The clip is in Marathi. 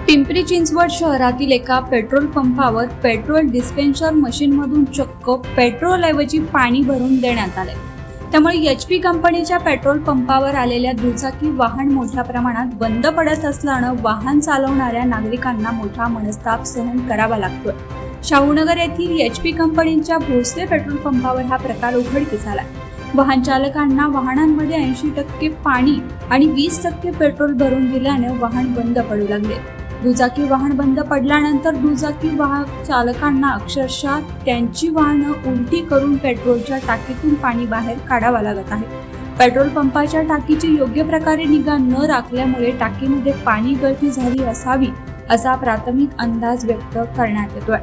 पिंपरी चिंचवड शहरातील एका पेट्रोल पंपावर पेट्रोल डिस्पेन्सर मशीनमधून चक्क पेट्रोलऐवजी पाणी भरून देण्यात आले। त्यामुळे HP कंपनीच्या पेट्रोल पंपावर आलेल्या दुचाकी वाहन मोठ्या प्रमाणात बंद पडत असल्यानं वाहन चालवणाऱ्या नागरिकांना मोठा मनस्ताप सहन करावा लागतोय। शाहूनगर येथील HP कंपनीच्या भोसले पेट्रोल पंपावर हा प्रकार उघडकीस आला। वाहन चालकांना वाहनांमध्ये 80% पाणी आणि 20% पेट्रोल भरून दिल्याने वाहन बंद पडू लागले। दुचाकी वाहन बंद पडल्यानंतर दुचाकी वाहक चालकांना अक्षरशः त्यांची वाहनं उलटी करून पेट्रोलच्या टाकीतून पाणी बाहेर काढावं लागत आहे। पेट्रोल पंपाच्या टाकीची योग्य प्रकारे निगा न राखल्यामुळे टाकीमध्ये पाणी गळती झाली असावी असा प्राथमिक अंदाज व्यक्त करण्यात येतोय।